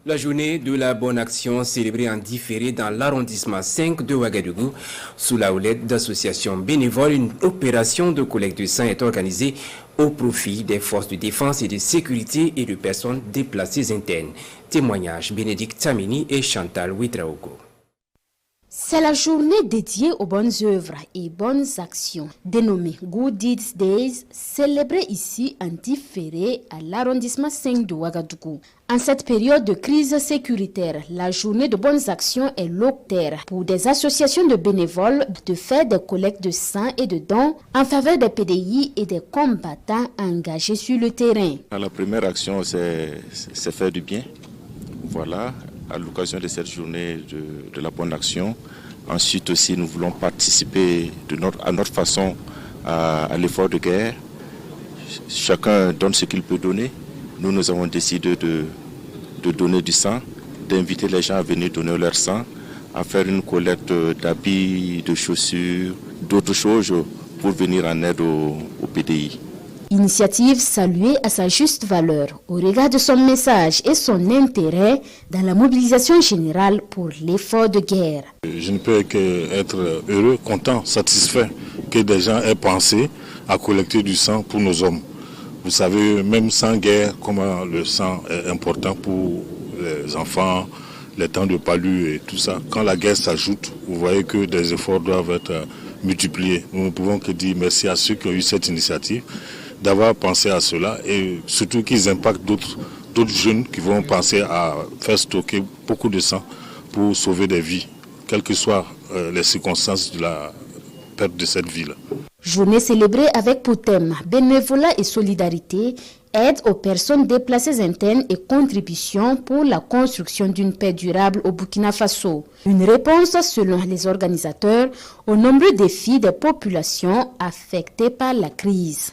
La journée de la bonne action célébrée en différé dans l'arrondissement 5 de Ouagadougou sous la houlette d'associations bénévoles. Une opération de collecte de sang est organisée au profit des forces de défense et de sécurité et de personnes déplacées internes. Témoignage Bénédicte Tamini et Chantal Ouitraogo. C'est la journée dédiée aux bonnes œuvres et bonnes actions, dénommée Good Deeds Days, célébrée ici en différé à l'arrondissement 5 de Ouagadougou. En cette période de crise sécuritaire, la journée de bonnes actions est l'octère pour des associations de bénévoles de faire des collectes de sang et de dons en faveur des PDI et des combattants engagés sur le terrain. La première action, c'est faire du bien. Voilà. À l'occasion de cette journée de la bonne action. Ensuite aussi, nous voulons participer à notre façon à l'effort de guerre. Chacun donne ce qu'il peut donner. Nous avons décidé de donner du sang, d'inviter les gens à venir donner leur sang, à faire une collecte d'habits, de chaussures, d'autres choses pour venir en aide au PDI. Initiative saluée à sa juste valeur au regard de son message et son intérêt dans la mobilisation générale pour l'effort de guerre. Je ne peux qu'être heureux, content, satisfait que des gens aient pensé à collecter du sang pour nos hommes. Vous savez, même sans guerre, comment le sang est important pour les enfants, les temps de palu et tout ça. Quand la guerre s'ajoute, vous voyez que des efforts doivent être multipliés. Nous ne pouvons que dire merci à ceux qui ont eu cette initiative d'avoir pensé à cela et surtout qu'ils impactent d'autres jeunes qui vont penser à faire stocker beaucoup de sang pour sauver des vies, quelles que soient les circonstances de la perte de cette vie-là. Journée célébrée avec pour thème bénévolat et solidarité, aide aux personnes déplacées internes et contribution pour la construction d'une paix durable au Burkina Faso. Une réponse, selon les organisateurs, aux nombreux défis des populations affectées par la crise.